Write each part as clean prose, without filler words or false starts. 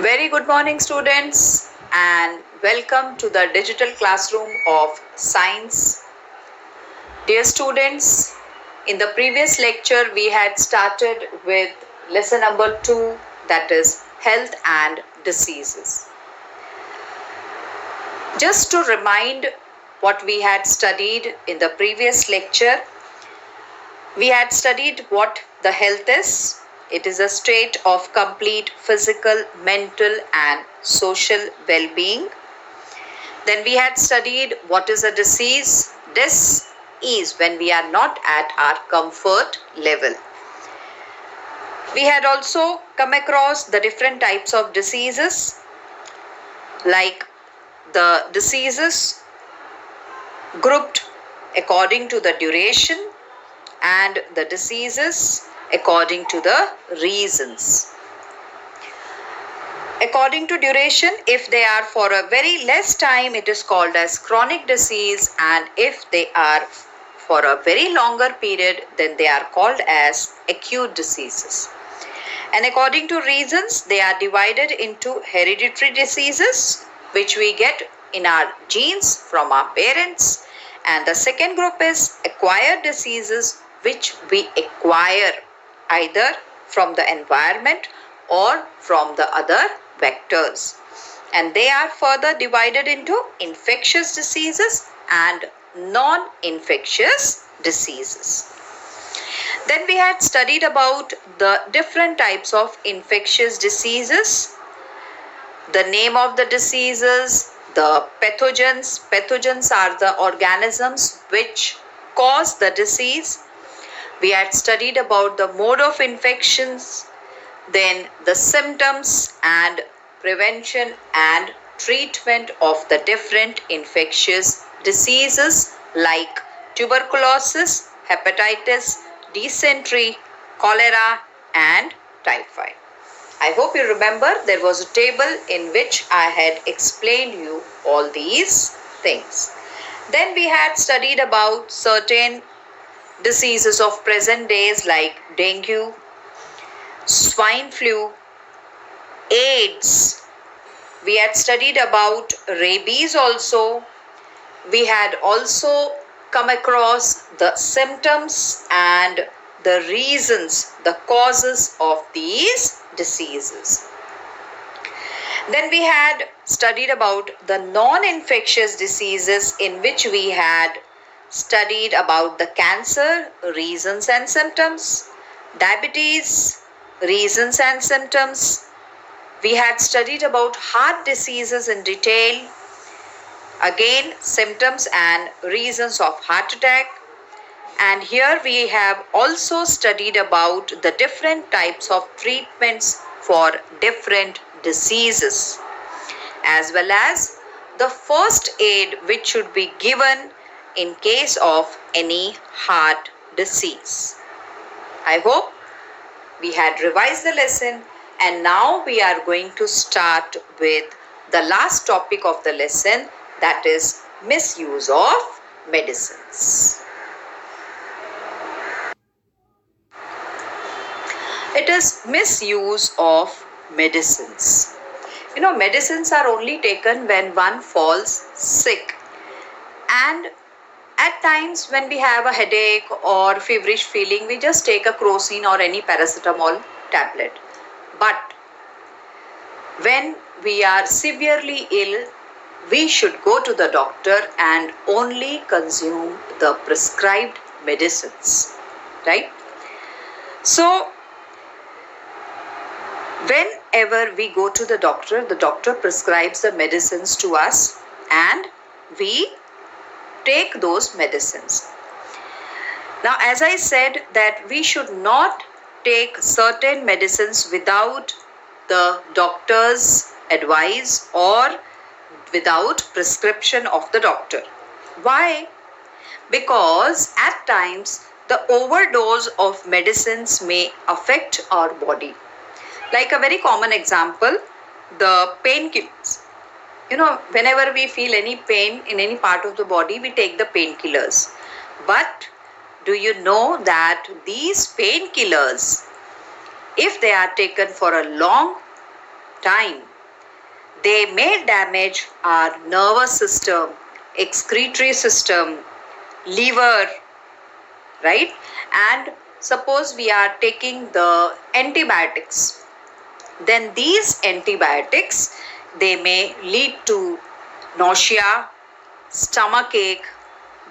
Very good morning, students, and welcome to the digital classroom of science. Dear students, in the previous lecture, we had started with lesson number 2, that is health and diseases. Just to remind what we had studied in the previous lecture, we had studied what the health is. It is a state of complete physical, mental, and social well being. Then we had studied what is a disease. This is when we are not at our comfort level. We had also come across the different types of diseases, like the diseases grouped according to the duration and the diseases according to the reasons. According to duration, if they are for a very less time, it is called as chronic disease, and if they are for a very longer period, then they are called as acute diseases. And according to reasons, they are divided into hereditary diseases, which we get in our genes from our parents, and the second group is acquired diseases, which we acquire either from the environment or from the other vectors. And they are further divided into infectious diseases and non-infectious diseases. Then we had studied about the different types of infectious diseases, the name of the diseases, the pathogens. Pathogens are the organisms which cause the disease. We had studied about the mode of infections, then the symptoms and prevention and treatment of the different infectious diseases like tuberculosis, hepatitis, dysentery, cholera, and typhoid. I hope you remember there was a table in which I had explained you all these things. Then we had studied about certain diseases of present days like dengue, swine flu, AIDS. We had studied about rabies also. We had also come across the symptoms and the reasons, the causes of these diseases. Then we had studied about the non-infectious diseases, in which we had studied about the cancer, reasons and symptoms, diabetes, reasons and symptoms. We had studied about heart diseases in detail, again symptoms and reasons of heart attack. And here we have also studied about the different types of treatments for different diseases, as well as the first aid which should be given in case of any heart disease. I hope we had revised the lesson, and now we are going to start with the last topic of the lesson, that is misuse of medicines. It is misuse of medicines. Medicines are only taken when one falls sick, and at times when we have a headache or feverish feeling, we just take a crocin or any paracetamol tablet. But when we are severely ill, we should go to the doctor and only consume the prescribed medicines, right? So, whenever we go to the doctor prescribes the medicines to us and we take those medicines. Now, as I said, that we should not take certain medicines without the doctor's advice or without prescription of the doctor. Why? Because at times the overdose of medicines may affect our body. Like a very common example, the painkillers. Whenever we feel any pain in any part of the body, we take the painkillers. But do you know that these painkillers, if they are taken for a long time, they may damage our nervous system, excretory system, liver, right? And suppose we are taking the antibiotics, then these antibiotics, they may lead to nausea, stomachache,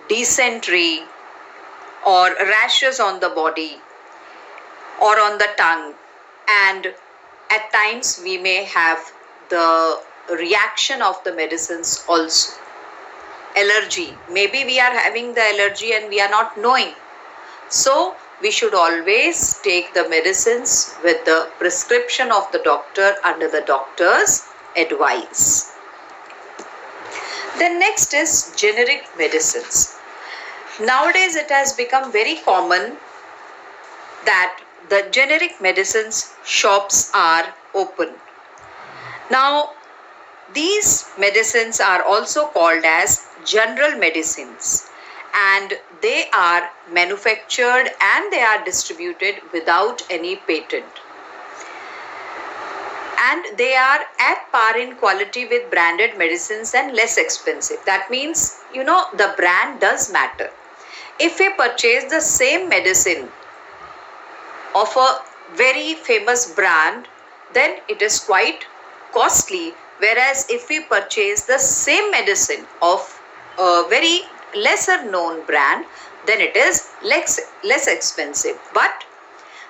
dysentery, or rashes on the body or on the tongue, and at times we may have the reaction of the medicines also. Allergy, maybe we are having the allergy and we are not knowing. So we should always take the medicines with the prescription of the doctor under the doctor's advice. Then next is generic medicines. Nowadays it has become very common that the generic medicines shops are open. Now these medicines are also called as general medicines, and they are manufactured and they are distributed without any patent. And they are at par in quality with branded medicines and less expensive. That means, the brand does matter. If we purchase the same medicine of a very famous brand, then it is quite costly. Whereas if we purchase the same medicine of a very lesser known brand, then it is less expensive. But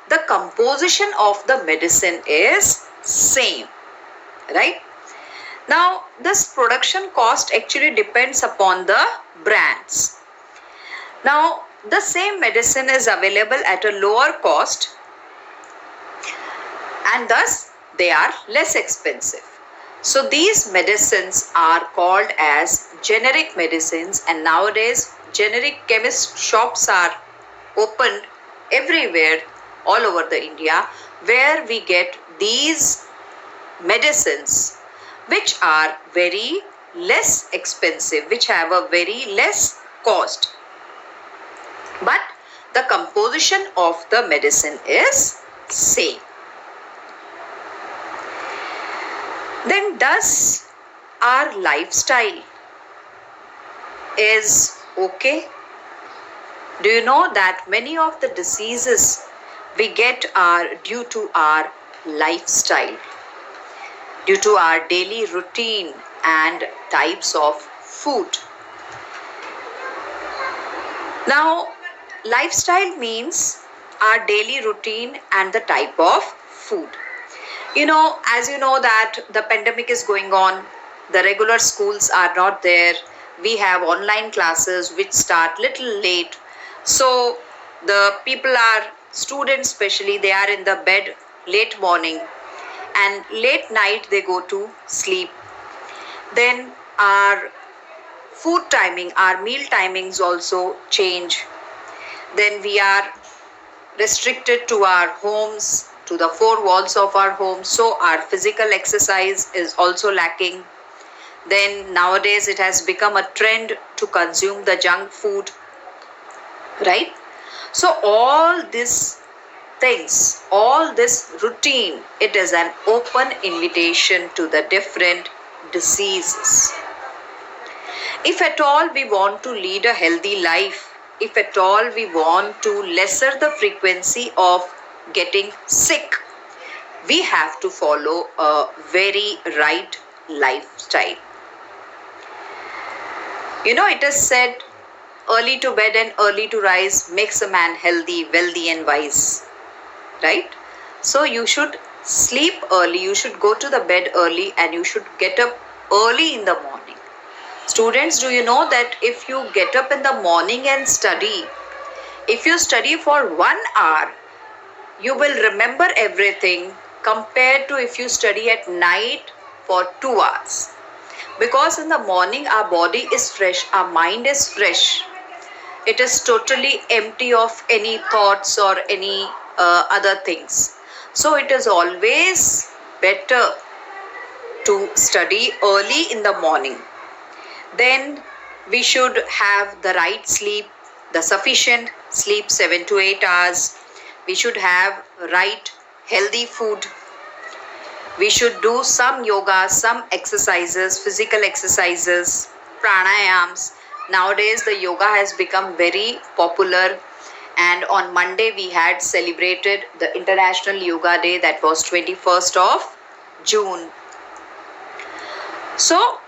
the composition of the medicine is same, right? Now this production cost actually depends upon the brands. Now the same medicine is available at a lower cost, and thus they are less expensive. So these medicines are called as generic medicines, and nowadays generic chemist shops are opened everywhere all over the India, where we get these medicines which are very less expensive, which have a very less cost, but the composition of the medicine is same. Then does our lifestyle is okay? Do you know that many of the diseases we get are due to our lifestyle, due to our daily routine and types of food? Now, lifestyle means our daily routine and the type of food. As you know that the pandemic is going on, the regular schools are not there. We have online classes which start little late. So the students especially, they are in the bed late morning and late night they go to sleep. Then our food timing, our meal timings also change. Then we are restricted to our homes, to the four walls of our home, so our physical exercise is also lacking. Then nowadays it has become a trend to consume the junk food, right? So all these things, all this routine, it is an open invitation to the different diseases. If at all we want to lead a healthy life, if at all we want to lesser the frequency of getting sick, we have to follow a very right lifestyle. It is said, early to bed and early to rise makes a man healthy, wealthy and wise, right? So you should sleep early, you should go to the bed early, and you should get up early in the morning. Students, do you know that if you get up in the morning and study, if you study for 1 hour, you will remember everything compared to if you study at night for 2 hours. Because in the morning our body is fresh, our mind is fresh. It is totally empty of any thoughts or any other things. So it is always better to study early in the morning. Then we should have the right sleep, the sufficient sleep, 7 to 8 hours. We should have right healthy food. We should do some yoga, some exercises, physical exercises, pranayams. Nowadays, the yoga has become very popular. And on Monday, we had celebrated the International Yoga Day, that was 21st of June. So,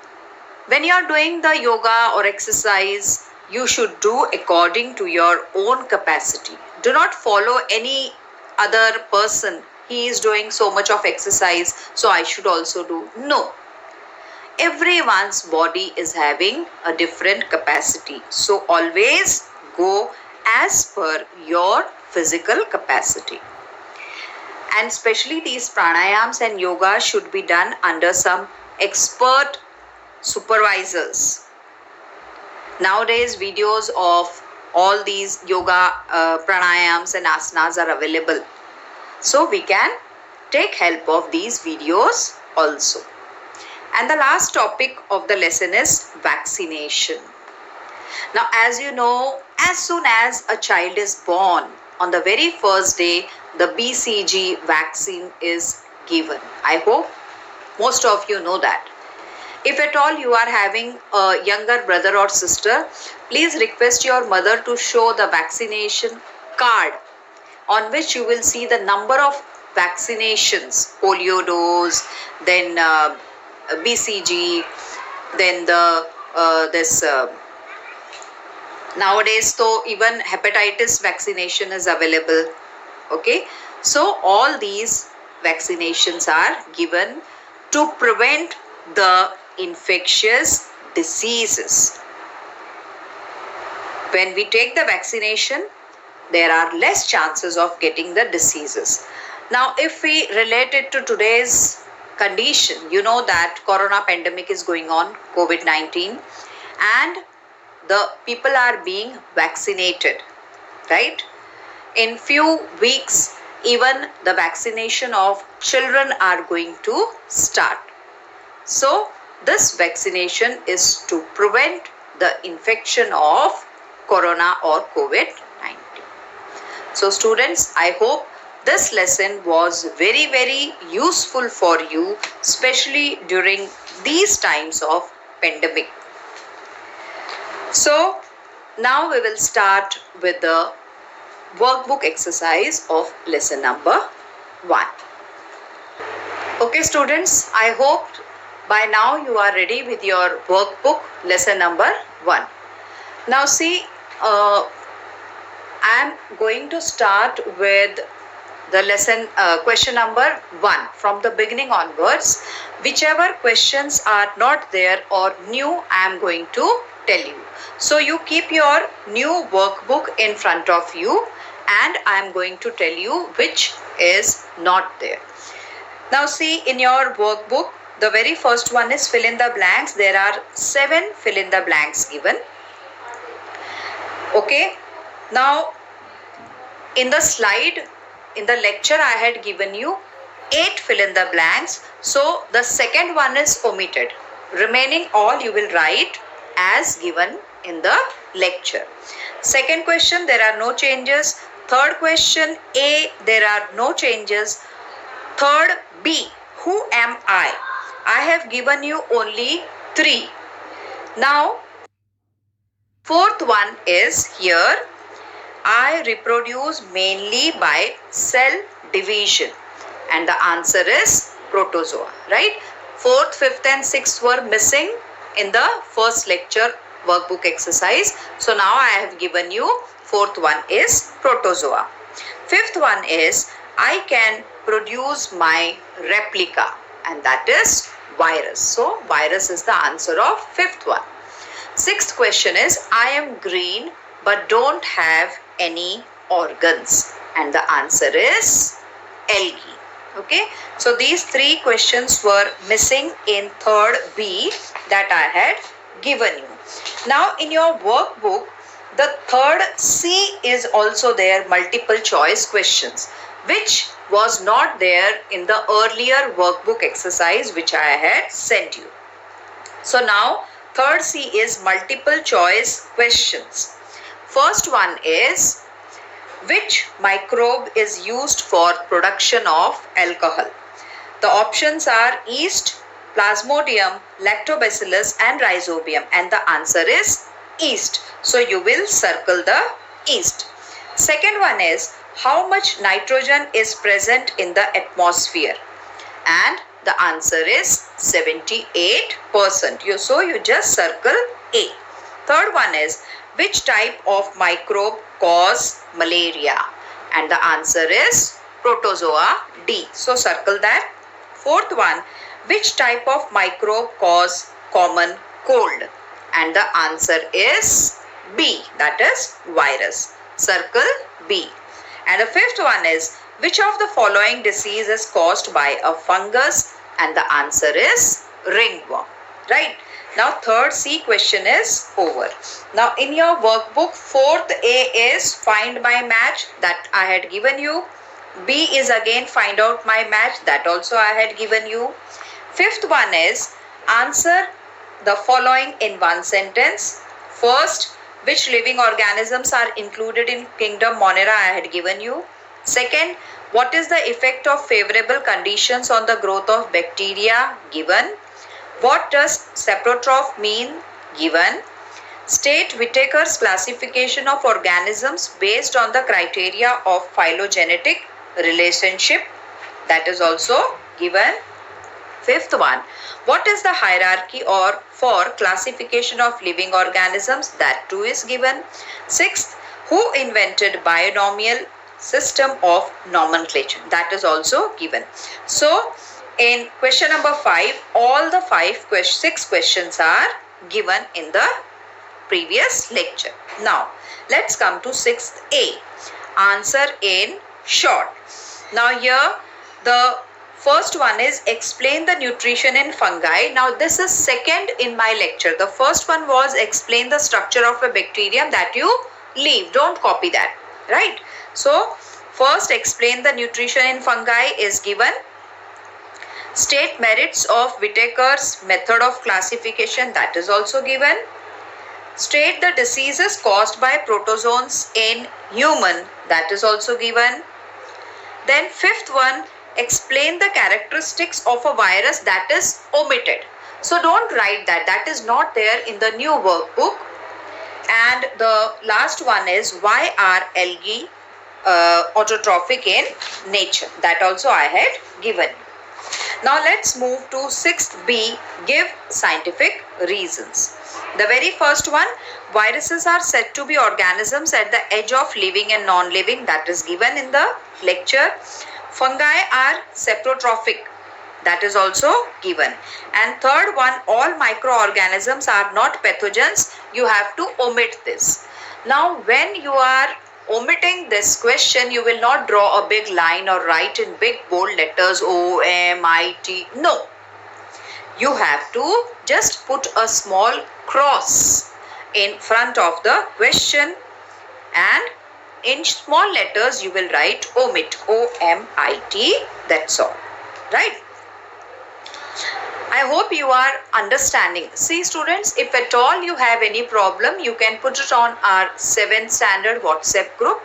when you are doing the yoga or exercise, you should do according to your own capacity. Do not follow any other person. He is doing so much of exercise, so I should also do. No. Everyone's body is having a different capacity. So always go as per your physical capacity. And especially these pranayams and yoga should be done under some expert supervisors. Nowadays, videos of all these yoga pranayams and asanas are available. So we can take help of these videos also. And the last topic of the lesson is vaccination. Now, as you know, as soon as a child is born, on the very first day, the BCG vaccine is given. I hope most of you know that. If at all you are having a younger brother or sister, please request your mother to show the vaccination card on which you will see the number of vaccinations, polio dose, then BCG, then nowadays so even hepatitis vaccination is available. Okay, so all these vaccinations are given to prevent the infectious diseases. When we take the vaccination, there are less chances of getting the diseases. Now, if we relate it to today's condition, you know that corona pandemic is going on, COVID-19, and the people are being vaccinated, right? In few weeks, even the vaccination of children are going to start. So, this vaccination is to prevent the infection of corona or COVID-19. So students, I hope this lesson was very, very useful for you, especially during these times of pandemic. So now we will start with the workbook exercise of lesson number 1. Okay students, I hope by now you are ready with your workbook lesson number 1. Now see, I am going to start with the lesson question number 1 from the beginning onwards. Whichever questions are not there or new, I am going to tell you. So you keep your new workbook in front of you and I am going to tell you which is not there. Now see, in your workbook, the very first one is fill in the blanks. There are 7 fill in the blanks given. Okay. Now, in the slide, in the lecture, I had given you 8 fill in the blanks. So, the second one is omitted. Remaining all you will write as given in the lecture. Second question, there are no changes. Third question, A, there are no changes. Third, B, who am I? I have given you only 3. Now, fourth one is here. I reproduce mainly by cell division. And the answer is protozoa, right? 4th, 5th and 6th were missing in the first lecture workbook exercise. So now I have given you 4th one is protozoa. 5th one is I can produce my replica and that is virus. So virus is the answer of 5th one. 6th question is I am green but don't have any organs and the answer is algae. Okay, so these 3 questions were missing in third B that I had given you. Now in your workbook, the third C is also there, multiple choice questions, which was not there in the earlier workbook exercise which I had sent you. So now third C is multiple choice questions. First one is which microbe is used for production of alcohol? The options are yeast, plasmodium, lactobacillus and rhizobium, and the answer is yeast. So you will circle the yeast. Second one is how much nitrogen is present in the atmosphere, and the answer is 78%. So you just circle A. Third one is which type of microbe cause malaria, and the answer is protozoa D. So circle that. Fourth one, which type of microbe cause common cold, and the answer is B, that is virus. Circle B. And the fifth one is which of the following disease is caused by a fungus, and the answer is ringworm. Right. Now third C question is over. Now in your workbook, fourth A is find my match, that I had given you. B is again find out my match, that also I had given you. Fifth one is answer the following in one sentence. First, which living organisms are included in kingdom Monera, I had given you. Second, what is the effect of favorable conditions on the growth of bacteria, given. What does saprotroph mean, given. State Whittaker's classification of organisms based on the criteria of phylogenetic relationship, that is also given. Fifth one, what is the hierarchy or for classification of living organisms, that too is given. Sixth, who invented binomial system of nomenclature, that is also given. So in question number 5, all the 6 questions are given in the previous lecture. Now let's come to 6th A, answer in short. Now here the first one is explain the nutrition in fungi. Now this is second in my lecture. The first one was explain the structure of a bacterium, that you leave, don't copy that, right? So first explain the nutrition in fungi is given. State merits of Whittaker's method of classification, that is also given. State the diseases caused by protozoans in human, that is also given. Then fifth one, explain the characteristics of a virus, that is omitted. So don't write that, that is not there in the new workbook. And the last one is why are algae autotrophic in nature, that also I had given. Now let's move to 6th B, give scientific reasons. The very first one, viruses are said to be organisms at the edge of living and non-living, that is given in the lecture. Fungi are saprotrophic, that is also given. And third one, all microorganisms are not pathogens, you have to omit this. Now when you are omitting this question, you will not draw a big line or write in big bold letters OMIT. No, you have to just put a small cross in front of the question, and in small letters you will write omit, OMIT, that's all, right? I hope you are understanding. See students, if at all you have any problem, you can put it on our 7th standard WhatsApp group,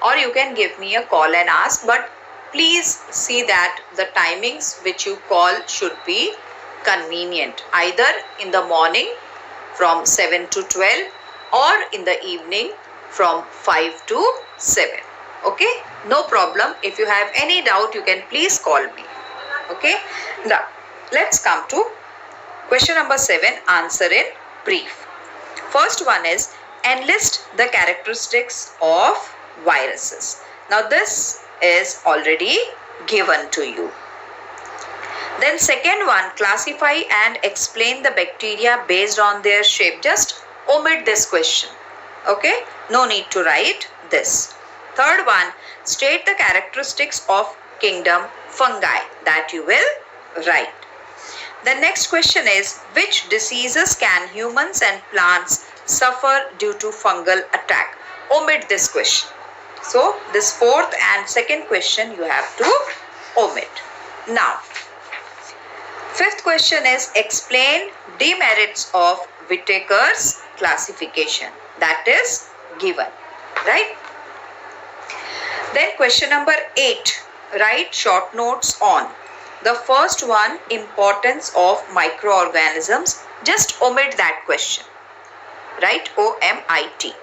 or you can give me a call and ask, but please see that the timings which you call should be convenient, either in the morning from 7 to 12 or in the evening from 5 to 7. Okay, no problem. If you have any doubt, you can please call me. Okay, now let's come to question number 7, answer in brief. First one is enlist the characteristics of viruses. Now this is already given to you. Then second one, classify and explain the bacteria based on their shape. Just omit this question. Okay, no need to write this. Third one, state the characteristics of kingdom fungi, that you will write. The next question is which diseases can humans and plants suffer due to fungal attack? Omit this question. So this fourth and second question you have to omit. Now fifth question is explain demerits of Whittaker's classification, that is given, right? Then question number 8, write short notes on The first one, importance of microorganisms. Just omit that question. Right? OMIT.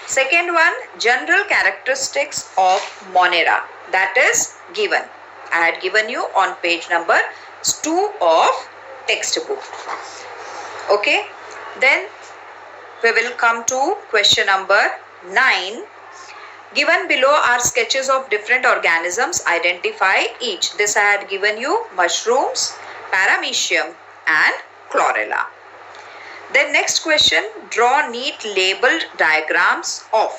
Second one, general characteristics of Monera. That is given. I had given you on page number 2 of textbook. Okay. Then we will come to question number 9. Given below are sketches of different organisms. Identify each. This I had given you: mushrooms, paramecium and chlorella. Then next question, draw neat labeled diagrams of.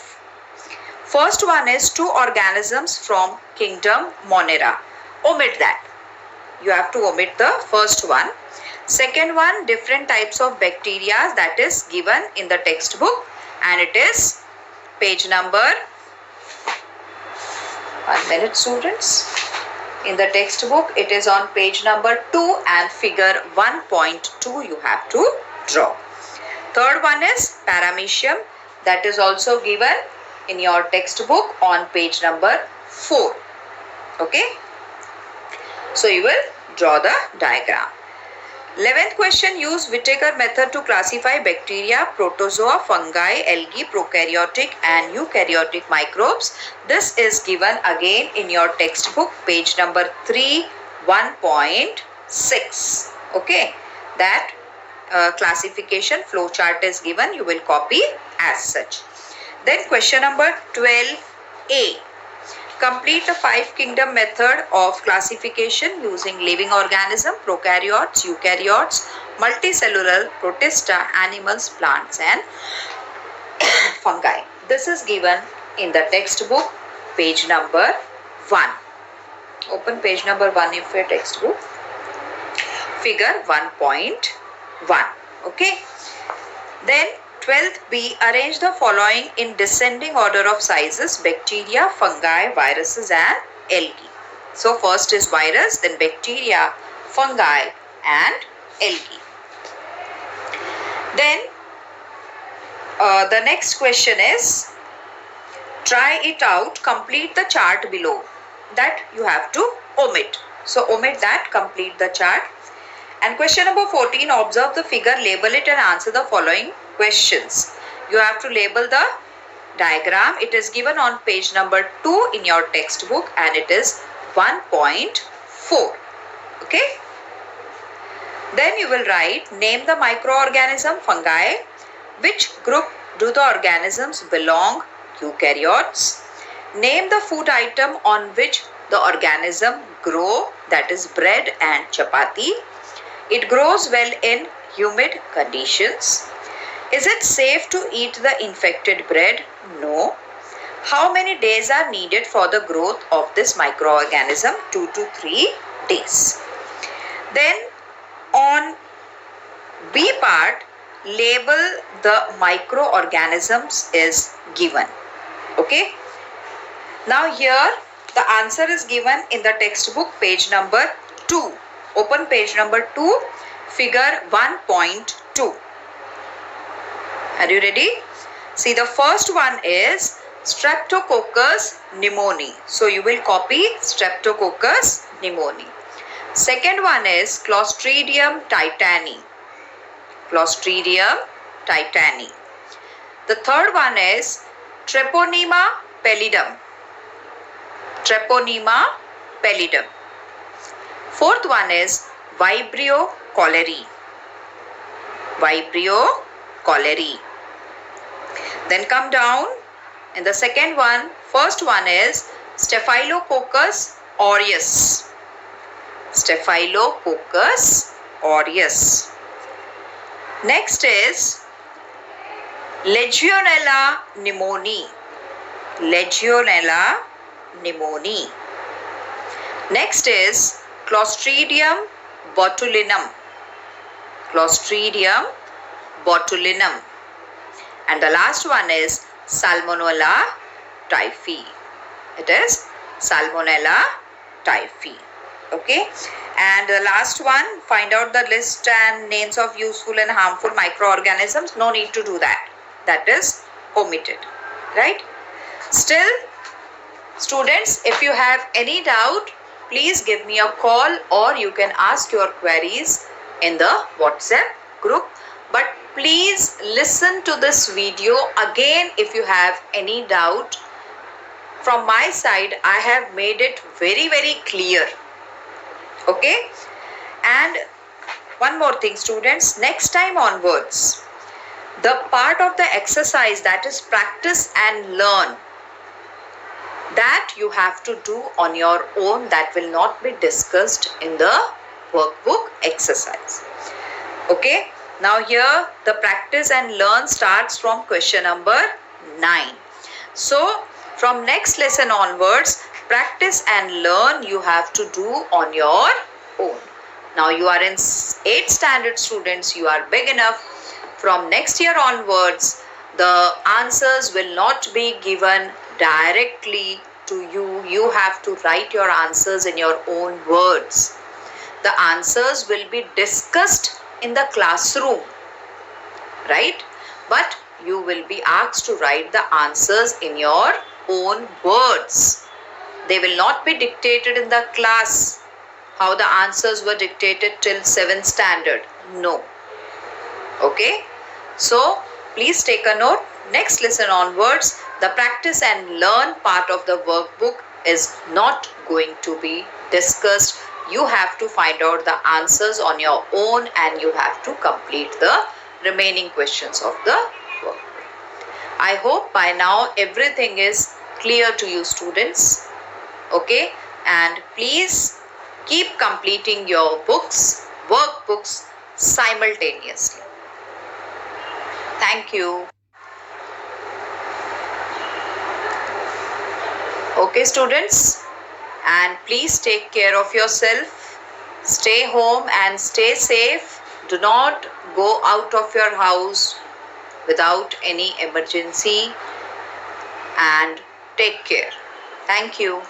First one is 2 organisms from kingdom Monera. Omit that. You have to omit the first one. Second one, different types of bacteria, that is given in the textbook, and it is page number, 1 minute students. In the textbook it is on page number 2 and figure 1.2 you have to draw. Third one is paramecium, that is also given in your textbook on page number 4. Okay. So you will draw the diagram. 11th question, use Whittaker method to classify bacteria, protozoa, fungi, algae, prokaryotic and eukaryotic microbes. This is given again in your textbook, page number 3, 1.6. Okay. That classification flow chart is given. You will copy as such. Then question number 12A. Complete the 5 kingdom method of classification using living organism, prokaryotes, eukaryotes, multicellular, protista, animals, plants and fungi. This is given in the textbook, page number 1. Open page number 1 of your textbook. Figure 1.1. Okay. Then 12th B, arrange the following in descending order of sizes: bacteria, fungi, viruses and algae. So first is virus, then bacteria, fungi and algae. Then the next question is, try it out, complete the chart below. That you have to omit. So omit that, complete the chart. And question number 14, observe the figure, label it and answer the following questions. You have to label the diagram. It is given on page number 2 in your textbook and it is 1.4. Okay. Then you will write, name the microorganism fungi. Which group do the organisms belong? Eukaryotes. Name the food item on which the organism grow, that is bread and chapati. It grows well in humid conditions. Is it safe to eat the infected bread? No. How many days are needed for the growth of this microorganism? 2 to 3 days. Then on B part, label the microorganisms is given. Okay. Now here the answer is given in the textbook, page number 2. Open page number 2, figure 1.2. Are you ready? See, the first one is Streptococcus pneumoniae. So you will copy Streptococcus pneumoniae. Second one is Clostridium tetani. Clostridium tetani. The third one is Treponema pallidum. Treponema pallidum. Fourth one is Vibrio cholerae. Vibrio cholerae. Then come down in the second one. First one is Staphylococcus aureus. Staphylococcus aureus. Next is Legionella pneumoniae. Legionella pneumoniae. Next is Clostridium botulinum. Clostridium botulinum. And the last one is Salmonella typhi. It is Salmonella typhi. Okay. And the last one, find out the list and names of useful and harmful microorganisms. No need to do that. That is omitted. Right. Still, students, if you have any doubt, please give me a call or you can ask your queries in the WhatsApp group. But please listen to this video again if you have any doubt. From my side, I have made it very, very clear. Okay? And one more thing, students, next time onwards, the part of the exercise that is practice and learn, that you have to do on your own, that will not be discussed in the workbook exercise. Okay, now here the practice and learn starts from question number 9. So from next lesson onwards, practice and learn you have to do on your own. Now you are in 8th standard students, you are big enough. From next year onwards, the answers will not be given directly to you. You have to write your answers in your own words. The answers will be discussed in the classroom, right? But you will be asked to write the answers in your own words. They will not be dictated in the class, how the answers were dictated till 7th standard. No. Okay? So, please take a note. Next lesson onwards, the practice and learn part of the workbook is not going to be discussed. You have to find out the answers on your own and you have to complete the remaining questions of the workbook. I hope by now everything is clear to you, students. Okay? And please keep completing your workbooks simultaneously. Thank you. Okay, students, and please take care of yourself. Stay home and stay safe. Do not go out of your house without any emergency, and take care. Thank you.